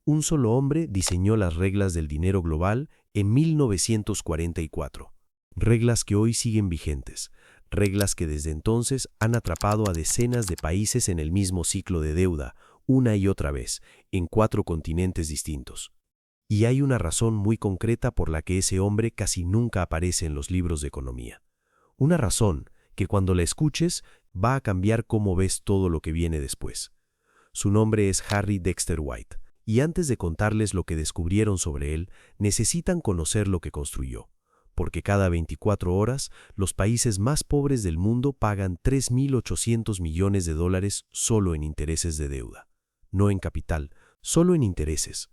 Un solo hombre diseñó las reglas del dinero global en 1944. Reglas que hoy siguen vigentes, reglas que desde entonces han atrapado a decenas de países en el mismo ciclo de deuda, una y otra vez, en 4 continentes distintos. Y hay una razón muy concreta por la que ese hombre casi nunca aparece en los libros de economía. Una razón que cuando la escuches va a cambiar cómo ves todo lo que viene después. Su nombre es Harry Dexter White, y antes de contarles lo que descubrieron sobre él, necesitan conocer lo que construyó. Porque cada 24 horas, los países más pobres del mundo pagan 3.800 millones de dólares solo en intereses de deuda. No en capital, solo en intereses.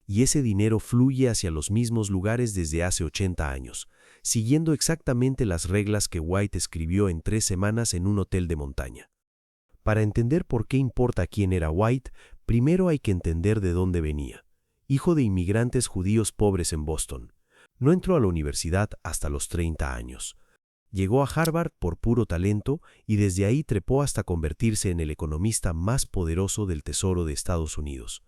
Y ese dinero fluye hacia los mismos lugares desde hace 80 años, siguiendo exactamente las reglas que White escribió en 3 semanas en un hotel de montaña. Para entender por qué importa quién era White, primero hay que entender de dónde venía. Hijo de inmigrantes judíos pobres en Boston. No entró a la universidad hasta los 30 años. Llegó a Harvard por puro talento y desde ahí trepó hasta convertirse en el economista más poderoso del Tesoro de Estados Unidos.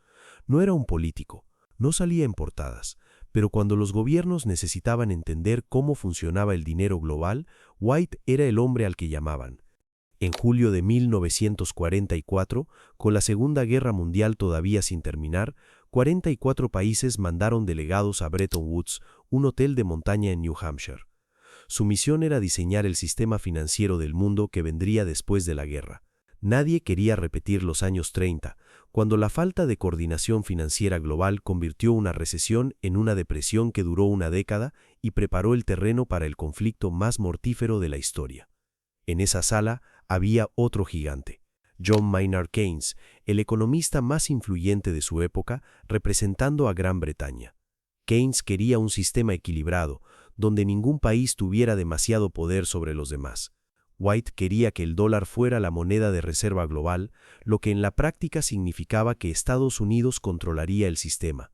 No era un político, no salía en portadas, pero cuando los gobiernos necesitaban entender cómo funcionaba el dinero global, White era el hombre al que llamaban. En julio de 1944, con la Segunda Guerra Mundial todavía sin terminar, 44 países mandaron delegados a Bretton Woods, un hotel de montaña en New Hampshire. Su misión era diseñar el sistema financiero del mundo que vendría después de la guerra. Nadie quería repetir los años 30, cuando la falta de coordinación financiera global convirtió una recesión en una depresión que duró una década y preparó el terreno para el conflicto más mortífero de la historia. En esa sala había otro gigante, John Maynard Keynes, el economista más influyente de su época, representando a Gran Bretaña. Keynes quería un sistema equilibrado, donde ningún país tuviera demasiado poder sobre los demás. White quería que el dólar fuera la moneda de reserva global, lo que en la práctica significaba que Estados Unidos controlaría el sistema.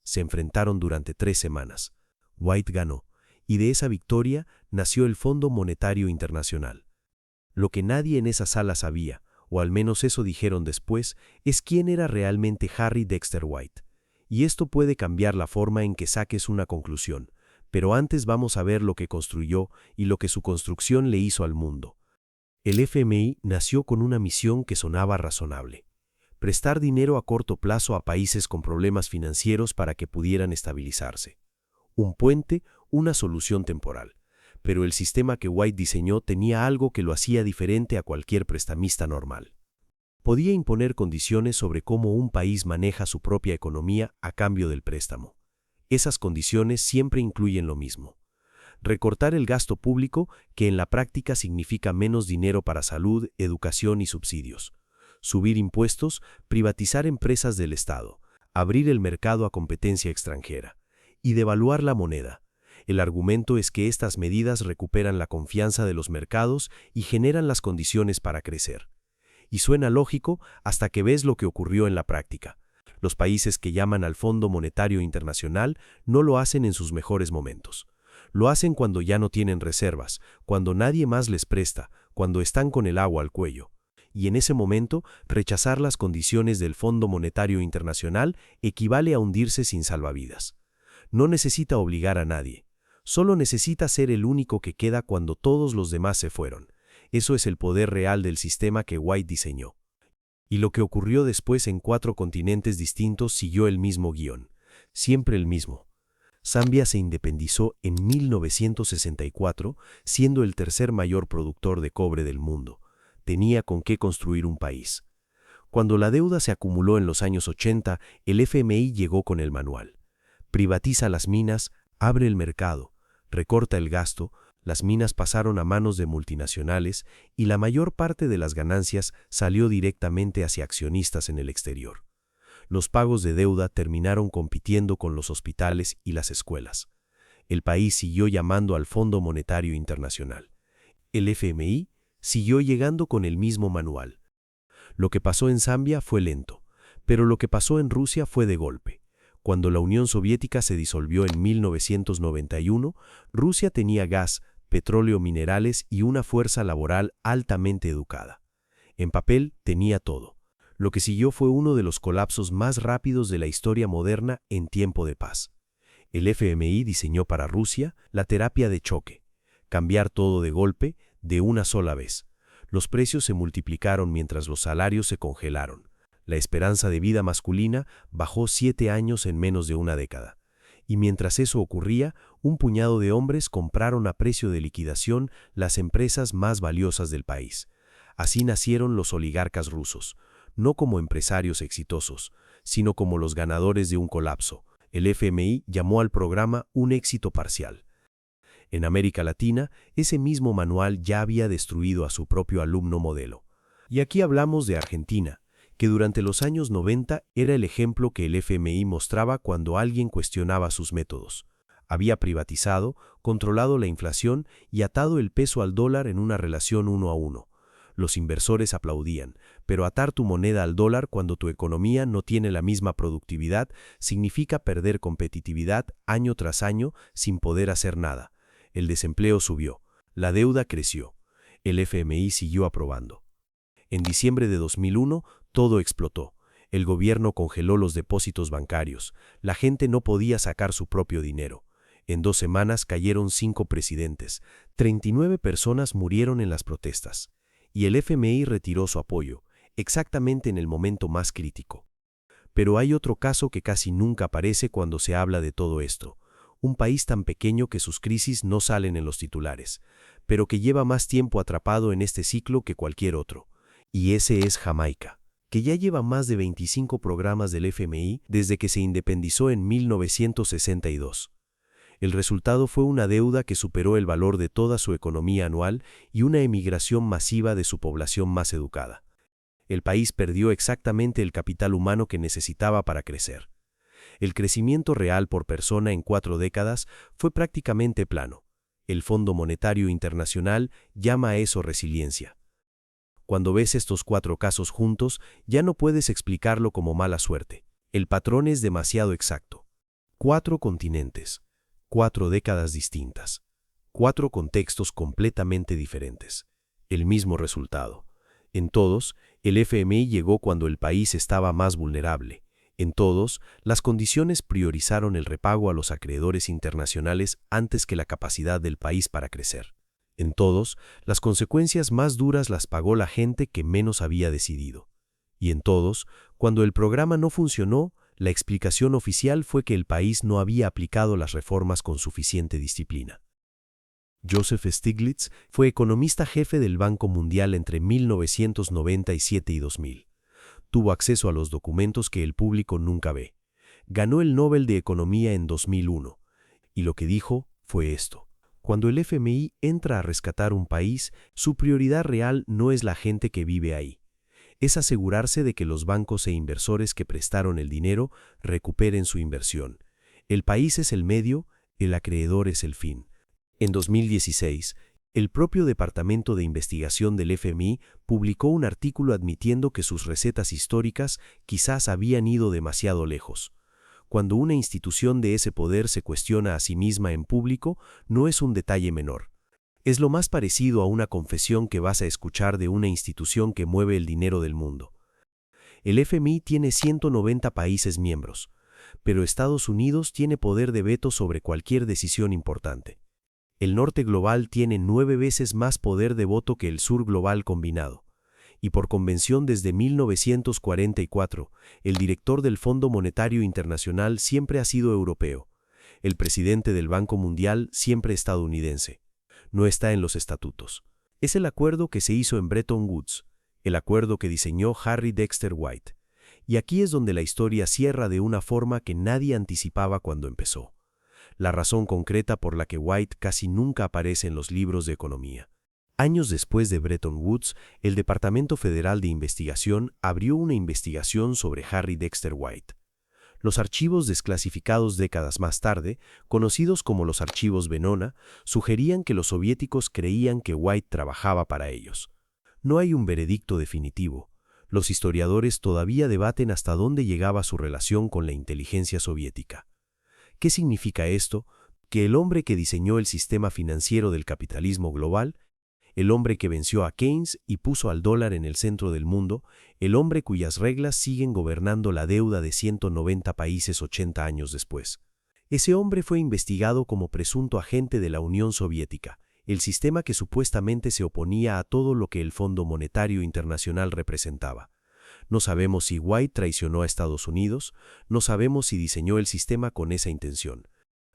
Se enfrentaron durante 3 semanas. White ganó, y de esa victoria nació el Fondo Monetario Internacional. Lo que nadie en esa sala sabía, o al menos eso dijeron después, es quién era realmente Harry Dexter White. Y esto puede cambiar la forma en que saques una conclusión, pero antes vamos a ver lo que construyó y lo que su construcción le hizo al mundo. El FMI nació con una misión que sonaba razonable: prestar dinero a corto plazo a países con problemas financieros para que pudieran estabilizarse. Un puente, una solución temporal. Pero el sistema que White diseñó tenía algo que lo hacía diferente a cualquier prestamista normal. Podía imponer condiciones sobre cómo un país maneja su propia economía a cambio del préstamo. Esas condiciones siempre incluyen lo mismo: recortar el gasto público, que en la práctica significa menos dinero para salud, educación y subsidios; subir impuestos, privatizar empresas del Estado, abrir el mercado a competencia extranjera; y devaluar la moneda. El argumento es que estas medidas recuperan la confianza de los mercados y generan las condiciones para crecer. Y suena lógico hasta que ves lo que ocurrió en la práctica. Los países que llaman al Fondo Monetario Internacional no lo hacen en sus mejores momentos. Lo hacen cuando ya no tienen reservas, cuando nadie más les presta, cuando están con el agua al cuello. Y en ese momento, rechazar las condiciones del Fondo Monetario Internacional equivale a hundirse sin salvavidas. No necesita obligar a nadie. Solo necesita ser el único que queda cuando todos los demás se fueron. Eso es el poder real del sistema que White diseñó. Y lo que ocurrió después en 4 continentes distintos siguió el mismo guión. Siempre el mismo. Zambia se independizó en 1964, siendo el tercer mayor productor de cobre del mundo. Tenía con qué construir un país. Cuando la deuda se acumuló en los años 80, el FMI llegó con el manual. Privatiza las minas, abre el mercado, recorta el gasto. Las minas pasaron a manos de multinacionales y la mayor parte de las ganancias salió directamente hacia accionistas en el exterior. Los pagos de deuda terminaron compitiendo con los hospitales y las escuelas. El país siguió llamando al Fondo Monetario Internacional. El FMI siguió llegando con el mismo manual. Lo que pasó en Zambia fue lento, pero lo que pasó en Rusia fue de golpe. Cuando la Unión Soviética se disolvió en 1991, Rusia tenía gas, petróleo, minerales y una fuerza laboral altamente educada. En papel tenía todo. Lo que siguió fue uno de los colapsos más rápidos de la historia moderna en tiempo de paz. El FMI diseñó para Rusia la terapia de choque, cambiar todo de golpe, de una sola vez. Los precios se multiplicaron mientras los salarios se congelaron. La esperanza de vida masculina bajó 7 años en menos de una década. Y mientras eso ocurría, un puñado de hombres compraron a precio de liquidación las empresas más valiosas del país. Así nacieron los oligarcas rusos, no como empresarios exitosos, sino como los ganadores de un colapso. El FMI llamó al programa un éxito parcial. En América Latina, ese mismo manual ya había destruido a su propio alumno modelo. Y aquí hablamos de Argentina, que durante los años 90 era el ejemplo que el FMI mostraba cuando alguien cuestionaba sus métodos. Había privatizado, controlado la inflación y atado el peso al dólar en una relación 1 a 1. Los inversores aplaudían, pero atar tu moneda al dólar cuando tu economía no tiene la misma productividad significa perder competitividad año tras año sin poder hacer nada. El desempleo subió, la deuda creció. El FMI siguió aprobando. En diciembre de 2001, todo explotó. El gobierno congeló los depósitos bancarios. La gente no podía sacar su propio dinero. En 2 semanas cayeron 5 presidentes. 39 personas murieron en las protestas. Y el FMI retiró su apoyo, exactamente en el momento más crítico. Pero hay otro caso que casi nunca aparece cuando se habla de todo esto. Un país tan pequeño que sus crisis no salen en los titulares, pero que lleva más tiempo atrapado en este ciclo que cualquier otro. Y ese es Jamaica, que ya lleva más de 25 programas del FMI desde que se independizó en 1962. El resultado fue una deuda que superó el valor de toda su economía anual y una emigración masiva de su población más educada. El país perdió exactamente el capital humano que necesitaba para crecer. El crecimiento real por persona en 4 décadas fue prácticamente plano. El Fondo Monetario Internacional llama a eso resiliencia. Cuando ves estos 4 casos juntos, ya no puedes explicarlo como mala suerte. El patrón es demasiado exacto. 4 continentes, 4 décadas distintas, 4 contextos completamente diferentes. El mismo resultado. En todos, el FMI llegó cuando el país estaba más vulnerable. En todos, las condiciones priorizaron el repago a los acreedores internacionales antes que la capacidad del país para crecer. En todos, las consecuencias más duras las pagó la gente que menos había decidido. Y en todos, cuando el programa no funcionó, la explicación oficial fue que el país no había aplicado las reformas con suficiente disciplina. Joseph Stiglitz fue economista jefe del Banco Mundial entre 1997 y 2000. Tuvo acceso a los documentos que el público nunca ve. Ganó el Nobel de Economía en 2001. Y lo que dijo fue esto. Cuando el FMI entra a rescatar un país, su prioridad real no es la gente que vive ahí. Es asegurarse de que los bancos e inversores que prestaron el dinero recuperen su inversión. El país es el medio, el acreedor es el fin. En 2016, el propio Departamento de Investigación del FMI publicó un artículo admitiendo que sus recetas históricas quizás habían ido demasiado lejos. Cuando una institución de ese poder se cuestiona a sí misma en público, no es un detalle menor. Es lo más parecido a una confesión que vas a escuchar de una institución que mueve el dinero del mundo. El FMI tiene 190 países miembros, pero Estados Unidos tiene poder de veto sobre cualquier decisión importante. El norte global tiene 9 veces más poder de voto que el sur global combinado. Y por convención desde 1944, el director del Fondo Monetario Internacional siempre ha sido europeo. El presidente del Banco Mundial siempre estadounidense. No está en los estatutos. Es el acuerdo que se hizo en Bretton Woods, el acuerdo que diseñó Harry Dexter White. Y aquí es donde la historia cierra de una forma que nadie anticipaba cuando empezó. La razón concreta por la que White casi nunca aparece en los libros de economía. Años después de Bretton Woods, el Departamento Federal de Investigación abrió una investigación sobre Harry Dexter White. Los archivos desclasificados décadas más tarde, conocidos como los archivos Venona, sugerían que los soviéticos creían que White trabajaba para ellos. No hay un veredicto definitivo. Los historiadores todavía debaten hasta dónde llegaba su relación con la inteligencia soviética. ¿Qué significa esto? Que el hombre que diseñó el sistema financiero del capitalismo global el hombre que venció a Keynes y puso al dólar en el centro del mundo, el hombre cuyas reglas siguen gobernando la deuda de 190 países 80 años después. Ese hombre fue investigado como presunto agente de la Unión Soviética, el sistema que supuestamente se oponía a todo lo que el Fondo Monetario Internacional representaba. No sabemos si White traicionó a Estados Unidos, no sabemos si diseñó el sistema con esa intención.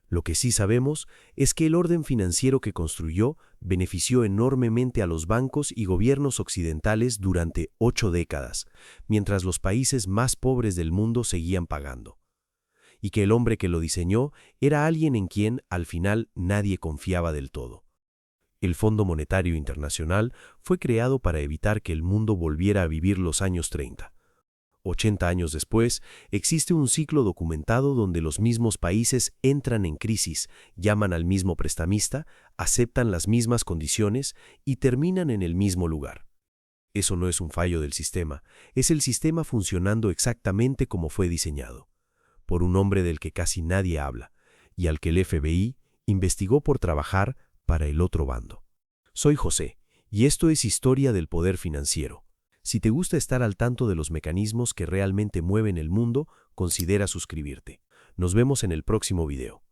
Lo que sí sabemos es que el orden financiero que construyó benefició enormemente a los bancos y gobiernos occidentales durante 8 décadas, mientras los países más pobres del mundo seguían pagando. Y que el hombre que lo diseñó era alguien en quien, al final, nadie confiaba del todo. El Fondo Monetario Internacional fue creado para evitar que el mundo volviera a vivir los años 30. 80 años después, existe un ciclo documentado donde los mismos países entran en crisis, llaman al mismo prestamista, aceptan las mismas condiciones y terminan en el mismo lugar. Eso no es un fallo del sistema, es el sistema funcionando exactamente como fue diseñado, por un hombre del que casi nadie habla, y al que el FBI investigó por trabajar para el otro bando. Soy José, y esto es Historia del Poder Financiero. Si te gusta estar al tanto de los mecanismos que realmente mueven el mundo, considera suscribirte. Nos vemos en el próximo video.